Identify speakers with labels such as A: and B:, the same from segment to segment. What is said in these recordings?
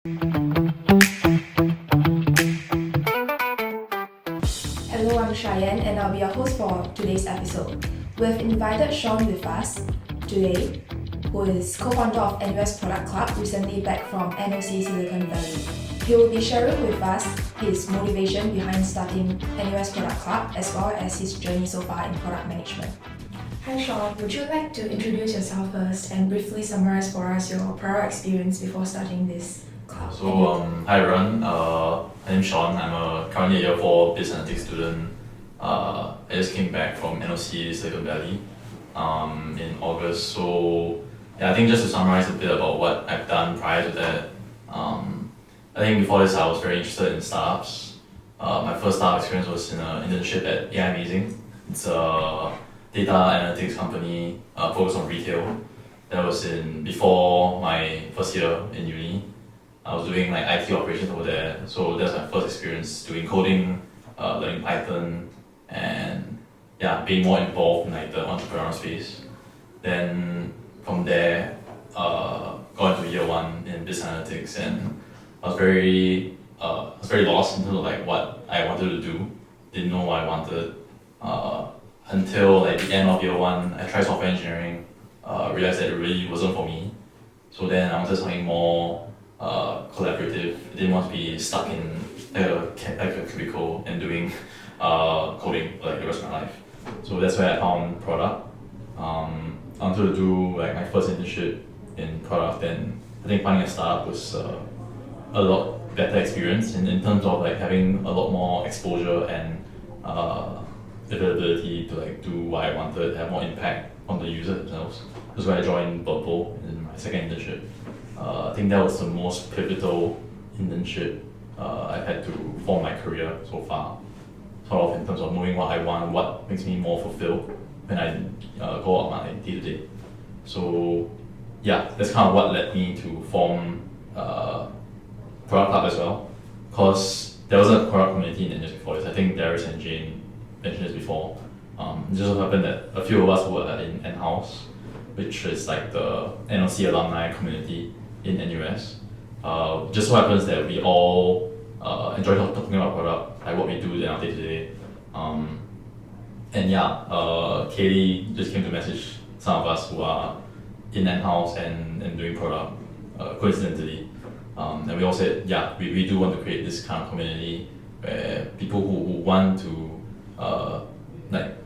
A: Hello, I'm Cheyenne and I'll be your host for today's episode. We've invited Sean with us today, who is co-founder of NUS Product Club, recently back from NOC Silicon Valley. He will be sharing with us his motivation behind starting NUS Product Club as well as his journey so far in product management. Hi Sean, would you like to introduce yourself first and briefly summarize for us your prior experience before starting this club?
B: Hi everyone, my name is Sean. I'm currently a year 4 business analytics student. I just came back from NOC Silicon Valley in August. I think just to summarize a bit about what I've done prior to that, I think before this I was very interested in startups. My first startup experience was in an internship at AI Amazing. It's a data analytics company focused on retail. That was before my first year in uni. I was doing like IT operations over there, so that's my first experience doing coding, learning Python, and being more involved in like the entrepreneurial space. Then from there, got into year 1 in business analytics, and I was very lost in terms of like what I wanted to do. Didn't know what I wanted until like the end of year 1. I tried software engineering, realized that it really wasn't for me. So then I wanted something more collaborative. I didn't want to be stuck in like a cubicle and doing coding for like the rest of my life. So that's where I found product. I wanted to do like my first internship in product, and I think finding a startup was a lot better experience in terms of like having a lot more exposure and availability to like do what I wanted, have more impact on the users themselves. That's why I joined Purple in my second internship. I think that was the most pivotal internship I've had to form my career so far. Sort of in terms of knowing what I want, what makes me more fulfilled when I go out my day-to-day. So that's kind of what led me to form Product Club as well. Because there wasn't a product community in NUS before this. I think Darius and Jane mentioned this before. It just so happened that a few of us were in N-House, which is like the NOC alumni community in NUS. Just so happens that we all enjoy talking about product, like what we do in our day-to-day. Kaylee just came to message some of us who are in N-House and doing product, coincidentally. And we all said, we do want to create this kind of community where people who want to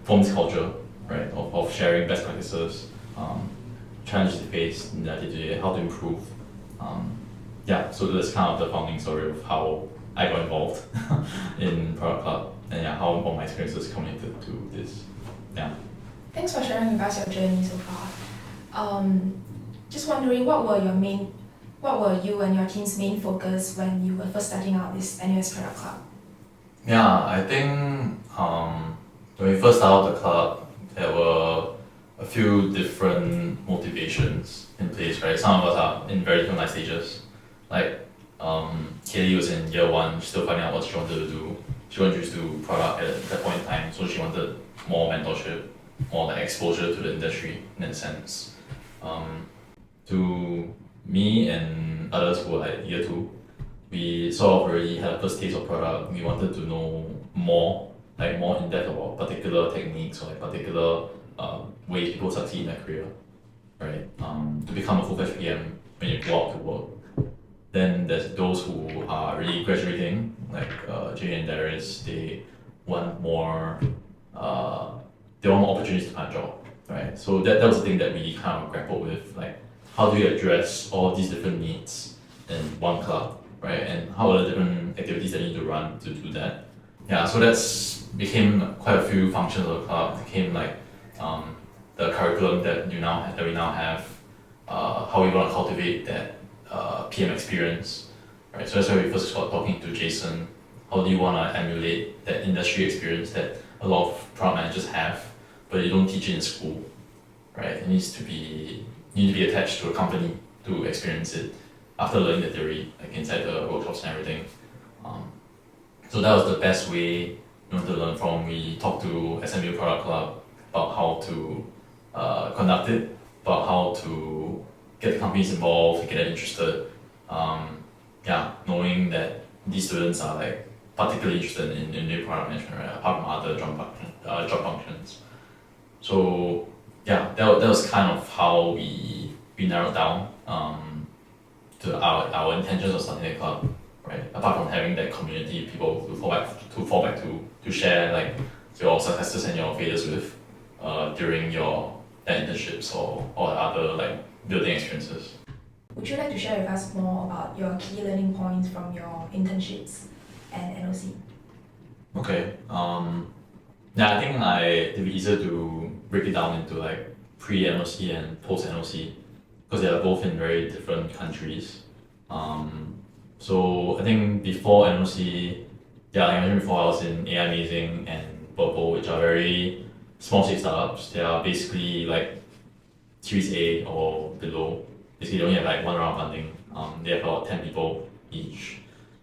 B: form this culture, right, of sharing best practices, challenges they face in their day-to-day, how to improve. So that's kind of the founding story of how I got involved in Product Club, and how all my experiences connected to this.
A: Thanks for sharing with us your journey so far. Just wondering, what were you and your team's main focus when you were first starting out this NUS Product Club?
B: I think when we first started the club, there were a few different motivations in place, right? Some of us are in very different life stages. Like Kaylee was in year 1, still finding out what she wanted to do. She wanted to do product at that point in time, so she wanted more mentorship, more like exposure to the industry in that sense. To me and others who were like year 2, we sort of already had a first taste of product. We wanted to know more in depth about particular techniques or like particular ways people succeed in their career, right? To become a full-fledged PM when you go out to work. Then there's those who are really graduating, like Jay and Darius. They want more opportunities to find a job, right? So that was the thing that we kind of grappled with, like how do you address all these different needs in one club, right? And how are the different activities that you need to run to do that? So that's became quite a few functions of the club. It became like the curriculum that we now have, how we want to cultivate that PM experience, right? So that's why we first started talking to Jason. How do you want to emulate that industry experience that a lot of product managers have, but you don't teach it in school, right? It needs to be attached to a company to experience it after learning the theory, like inside the workshops and everything. So that was the best way to learn from. We talked to SMU Product Club about how to conduct it, about how to get the companies involved, get them interested. these students are like particularly interested in new product management, right? Apart from other job functions. So yeah, that was kind of how we narrowed down to our intentions of starting the club, right? Apart from having that community, people to fall back to share like your successes and your failures with during your internships or other like building experiences.
A: Would you like to share with us more about your key learning points from your internships and NOC?
B: Okay. Yeah, I think it'd be easier to break it down into like pre-NOC and post-NOC because they are both in very different countries. So I think before NOC, yeah, like I mentioned before, I was in AI Amazing and Purple, which are very small stage startups. They are basically like Series A or below. Basically, they only have like one round of funding. They have about 10 people each.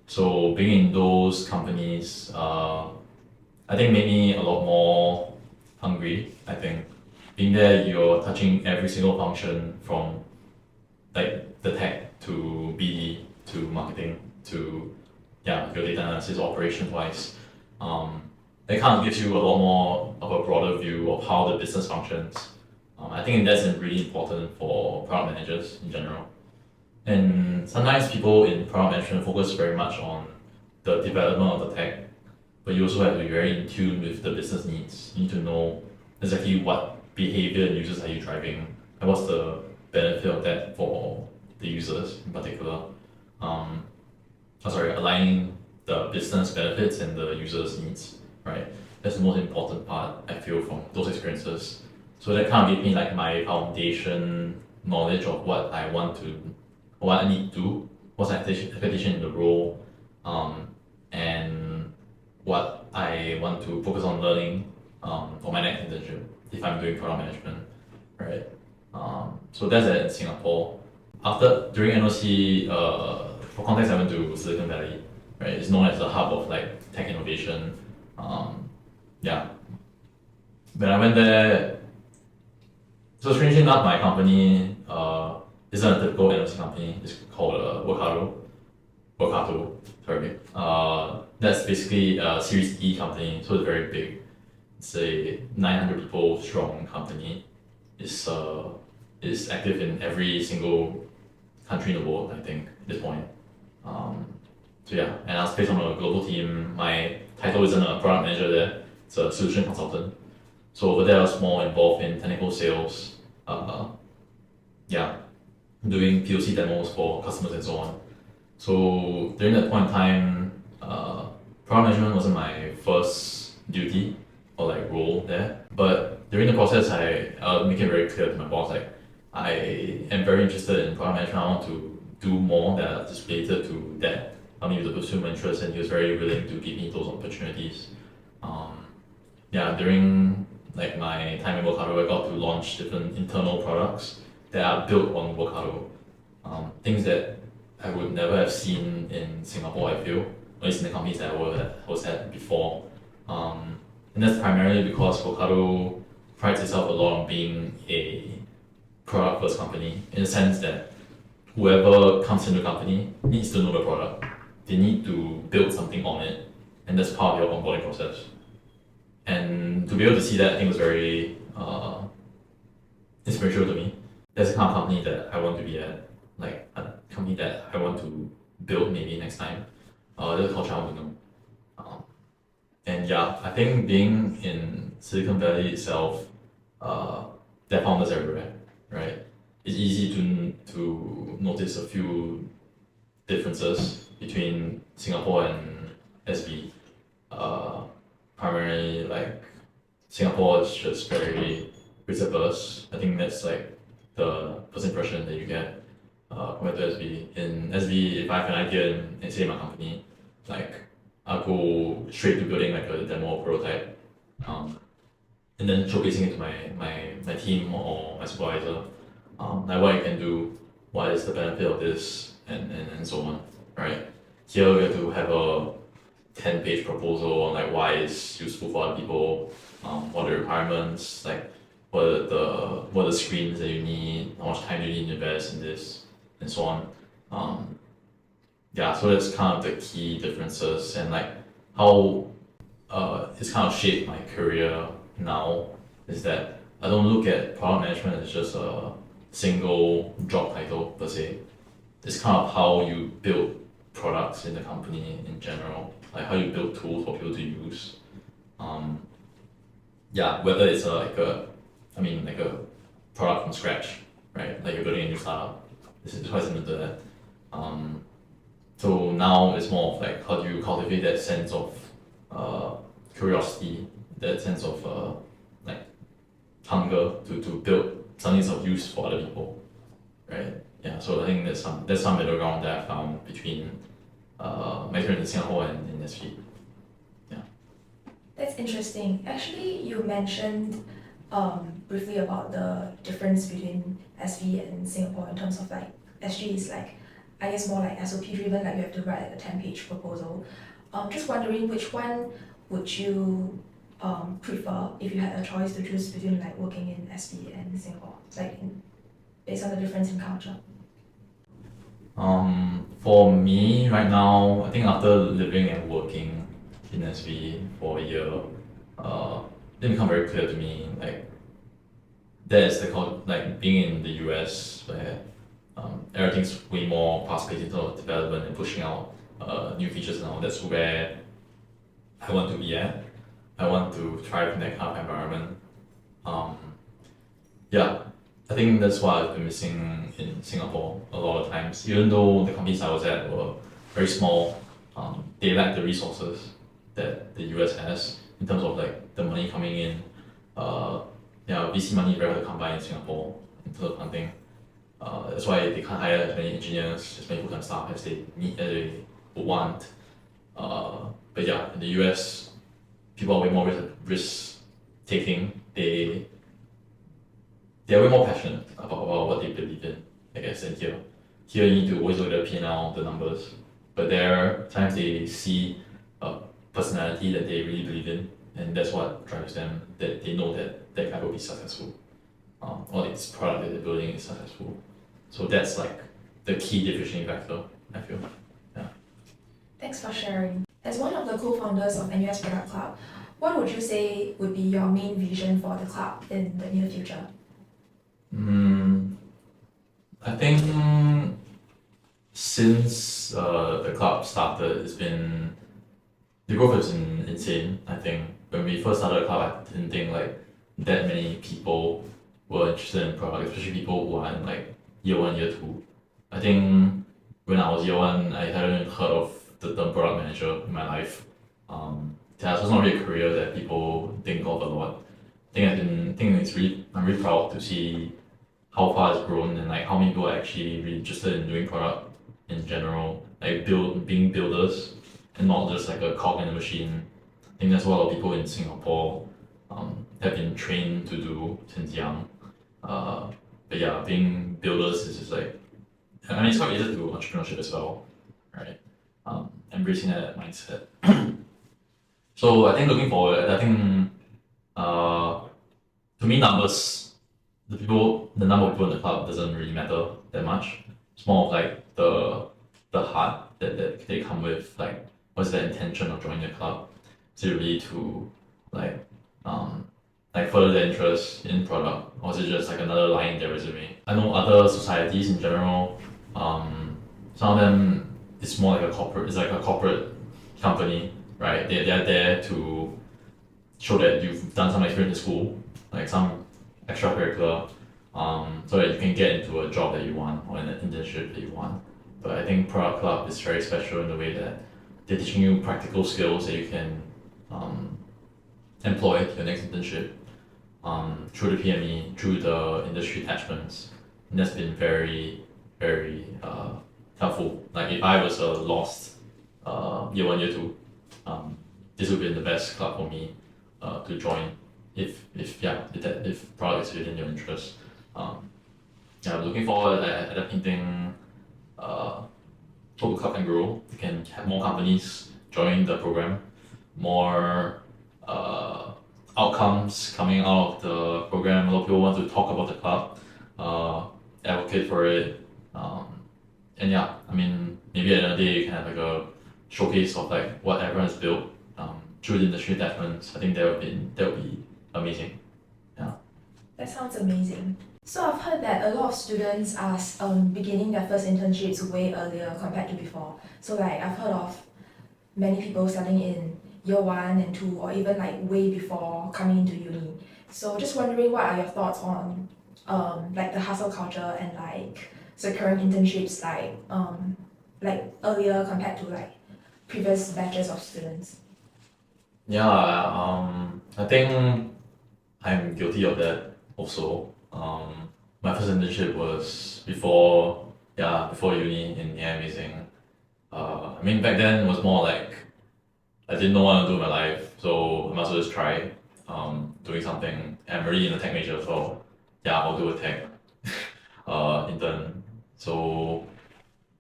B: So being in those companies, I think made me a lot more hungry. I think being there, you're touching every single function from like the tech to BD to marketing to your data analysis operations wise. It kind of gives you a lot more of a broader view of how the business functions. I think that's really important for product managers in general. And sometimes people in product management focus very much on the development of the tech, but you also have to be very in tune with the business needs. You need to know exactly what behavior and users are you driving, and what's the benefit of that for the users in particular. Aligning the business benefits and the users' needs, right? That's the most important part, I feel, from those experiences. So that kind of gave me like my foundation knowledge of what I need to do, what's my expectation in the role, and what I want to focus on learning for my next internship if I'm doing product management, right? So that's at Singapore. During NOC, for context, I went to Silicon Valley, right? It's known as the hub of like tech innovation. Yeah. When I went there, so strangely enough, my company isn't a typical NOC company. It's called Workato, sorry. That's basically a Series E company, so it's very big. It's a 900 people strong company. It's active in every single country in the world, I think, at this point. So yeah, and I was placed on a global team. My title isn't a product manager there, it's a solution consultant. So over there, I was more involved in technical sales, doing POC demos for customers and so on. So during that point in time, product management wasn't my first duty or like role there. But during the process, I make it very clear to my boss like I am very interested in product management. I want to do more that is related to that. I need to pursue my interest, and he was very willing to give me those opportunities. During like my time in Workato, I got to launch different internal products that are built on Workato. Things that I would never have seen in Singapore, I feel, at least in the companies that I was at before. And that's primarily because Workato prides itself a lot on being a product first company in the sense that whoever comes into the company needs to know the product. They need to build something on it, and that's part of your onboarding process. And to be able to see that, I think was very inspirational to me. That's the kind of company that I want to be at, like a company that I want to build maybe next time. That's the culture I want to know. And yeah, I think being in Silicon Valley itself, there are founders everywhere, right? It's easy to notice a few differences between Singapore and SB. Primarily, like Singapore is just very risk averse. I think that's like the first impression that you get compared to SB. In SB, if I have an idea in say my company, like I'll go straight to building like a demo or prototype, and then showcasing it to my team or my supervisor, like what you can do, what is the benefit of this, and so on, right? Here we have to have a 10-page proposal on like why it's useful for other people, what are the requirements, like what are the screens that you need, how much time do you need to invest in this, and so on. yeah, so that's kind of the key differences and like how it's kind of shaped my career now is that I don't look at product management as just a single job title per se. It's kind of how you build products in the company in general, like how you build tools for people to use. Um, yeah, whether it's like a product from scratch, right? Like you're building a new startup. This is quite similar to that. Um, so now it's more of like how do you cultivate that sense of uh, curiosity, that sense of like hunger to build something of use for other people, right? Yeah, so I think there's some middle ground that I found between my experience in Singapore and in SV. Yeah.
A: That's interesting. Actually, you mentioned briefly about the difference between SV and Singapore in terms of like SG is like, I guess more like SOP driven, like you have to write like a 10-page proposal. Just wondering which one would you prefer if you had a choice to choose between like working in SV and Singapore, like based on the difference in culture?
B: For me right now, I think after living and working in SV for a year, it become very clear to me like that is like being in the US where everything's way more fast-paced in terms of development and pushing out new features and all. That's where I want to be at. I want to thrive in that kind of environment. Um, yeah, I think that's what I've been missing in Singapore a lot of times. Even though the companies I was at were very small, they lack the resources that the US has in terms of like the money coming in. Yeah, VC money is very hard to come by in Singapore in terms of funding. That's why they can't hire as many engineers, as many full-time staff as they need, as they would want. But yeah, in the US, people are way more risk taking. They're way more passionate about what they believe in, I guess, than here. Here you need to always look at the P&L, the numbers. But there, times they see a personality that they really believe in, and that's what drives them, that they know that that guy will be successful. Or this product that they're building is successful. So that's like the key differentiating factor, I feel. Yeah.
A: Thanks for sharing. As one of the co-founders of NUS Product Club, what would you say would be your main vision for the club in the near future?
B: I think since the club started, the growth has been insane. I think when we first started the club, I didn't think like that many people were interested in product, especially people who are in like year one, year two. I think when I was year one, I hadn't heard of the term product manager in my life. Yeah, so it's not really a career that people think of a lot. I'm really proud to see how far it's grown and like how many people are actually really interested in doing product in general, like being builders and not just like a cog in the machine. I think that's what a lot of people in Singapore have been trained to do since young. But yeah, being builders is just like, I mean, it's quite easy to do entrepreneurship as well, right? Embracing that mindset. So I think looking forward, I think to me numbers, the number of people in the club doesn't really matter that much. It's more of like the heart that they come with, like what's the intention of joining the club? Is it really to like further their interest in product, or is it just like another line in their resume? I know other societies in general, some of them it's more like a corporate. It's like a corporate company, right? They're there to show that you've done some experience in school, like some extracurricular, so that you can get into a job that you want or an internship that you want. But I think Product Club is very special in the way that they're teaching you practical skills that you can employ your next internship through the PME, through the industry attachments. And that's been very, very helpful. Like if I was a lost year one, year two, this would be the best club for me to join if product is within your interest. Yeah, looking forward at the painting, hope the club can grow. We can have more companies join the program, more outcomes coming out of the program. A lot of people want to talk about the club, advocate for it, and yeah, I mean maybe at the end of the day you can have like a showcase of like what everyone has built through the industry attachments. I think that would be amazing. Yeah.
A: That sounds amazing. So I've heard that a lot of students are beginning their first internships way earlier compared to before. So like I've heard of many people starting in year 1 and 2 or even like way before coming into uni. So just wondering what are your thoughts on like the hustle culture and like securing internships like earlier compared to like previous batches of students.
B: Yeah, I think I'm guilty of that also. My first internship was before uni in yeah, amazing. I mean back then it was more like I didn't know what I want to do in my life, so I might as well just try doing something. I'm already in a tech major, so yeah, I'll do a tech intern. So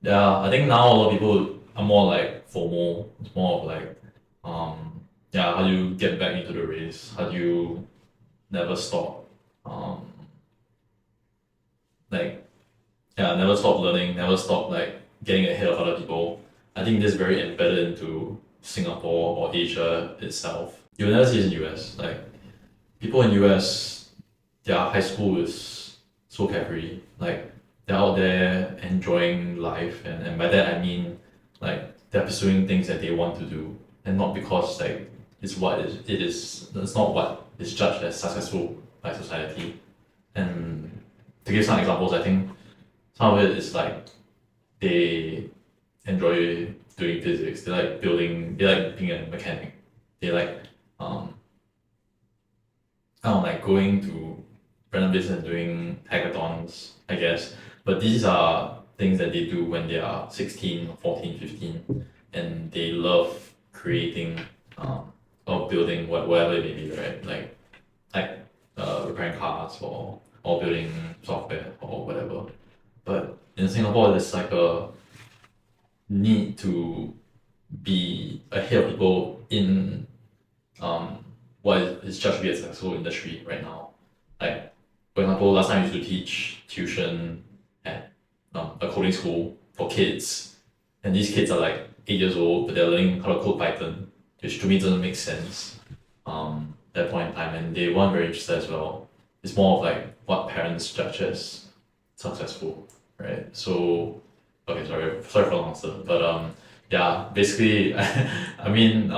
B: yeah, I think now a lot of people are more like FOMO. It's more of like yeah, how do you get back into the race? How do you never stop? Um, like yeah, never stop learning, never stop like getting ahead of other people. I think this is very embedded into Singapore or Asia itself. You'll never see it in US. Like people in US, their high school is so carefree. Like they're out there enjoying life, and by that I mean like they're pursuing things that they want to do, and not because like it is. It's not what is judged as successful by society. And to give some examples, I think some of it is like they enjoy doing physics. They like building. They like being a mechanic. They like I don't know, like going to random business and doing hackathons, I guess. But these are things that they do when they are 16, 14, 15, and they love creating or building whatever it may be, right? Like repairing cars or building software or whatever. But in Singapore, there's like a need to be ahead of people in what is judged to be a successful industry right now. Like, for example, last time I used to teach tuition at a coding school for kids, and these kids are like 8 years old, but they're learning how to code Python, which to me doesn't make sense at that point in time, and they weren't very interested as well. It's more of like what parents judge as successful, right? So, okay, sorry for the answer, but yeah, basically, I mean,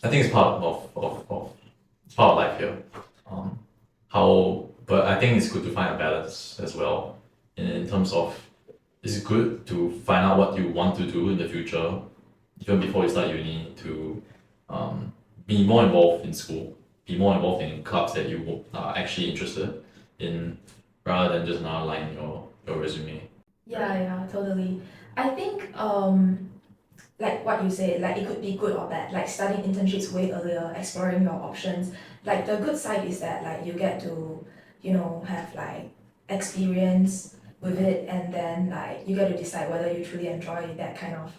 B: I think it's it's part of life here. Um, but I think it's good to find a balance as well in terms of it's good to find out what you want to do in the future, even before you start uni, to be more involved in school, be more involved in clubs that you are actually interested in, rather than just another line in your resume.
A: Yeah, totally. I think like what you said, like it could be good or bad. Like starting internships way earlier, exploring your options. Like the good side is that like you get to, have like experience with it, and then like you get to decide whether you truly enjoy that kind of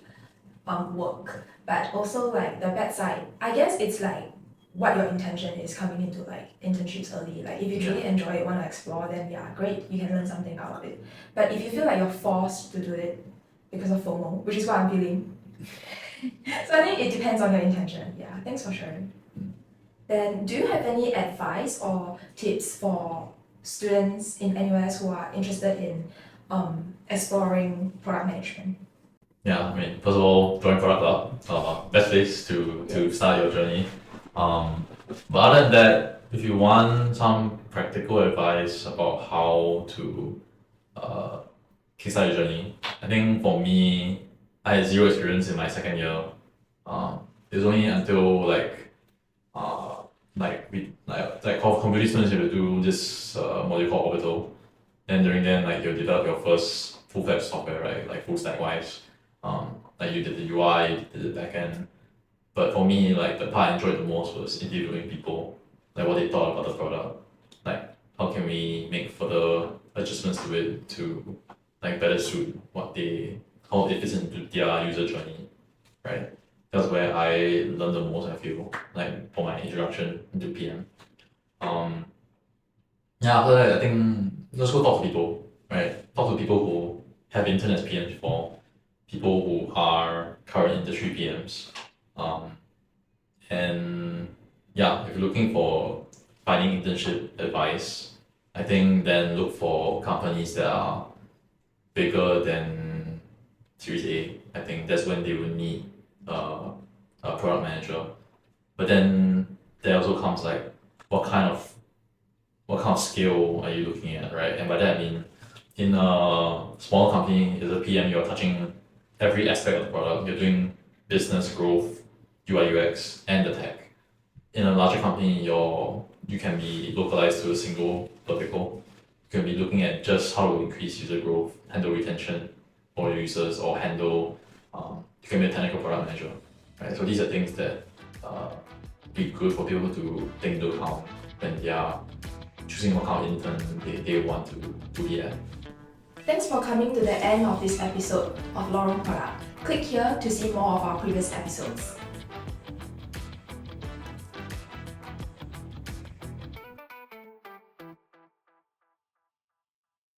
A: work. But also like the bad side, I guess it's like what your intention is coming into like internships early. Like if you truly
B: Yeah.
A: enjoy it, want to explore, then yeah, great, you can learn something out of it. But if you feel like you're forced to do it because of FOMO, which is what I'm feeling, so I think it depends on your intention. Yeah, thanks for sharing. Then, do you have any advice or tips for students in NUS who are interested in exploring product management?
B: Yeah, I mean, first of all, join Product Club, best place to start your journey. But other than that, if you want some practical advice about how to uh, kickstart your journey, I think for me, I had zero experience in my second year. It was only until uh, like computer students you have to do this module called Orbital. Then during then like you develop your first full-fledged software, right? Like full stack wise. Like you did the UI, you did the backend. But for me, like the part I enjoyed the most was interviewing people, like what they thought about the product, like how can we make further adjustments to it to like better suit how it fits into their user journey, right? That's where I learned the most. I feel like for my introduction into PM. Yeah, after that I think just go talk to people, right? Talk to people have intern as PMs before, people who are current industry PMs. And yeah, if you're looking for finding internship advice, I think then look for companies that are bigger than Series A. I think that's when they will need a product manager. But then there also comes like what kind of scale are you looking at, right? And by that I mean in a small company as a PM, you're touching every aspect of the product. You're doing business growth, UI UX, and the tech. In a larger company, you can be localized to a single vertical. You can be looking at just how to increase user growth, handle retention for your users, or handle you can be a technical product manager, right? So these are things that be good for people to take into account when they are choosing what kind of intern they want to be at.
A: Thanks for coming to the end of this episode of Lorong Product. Click here to see more of our previous episodes.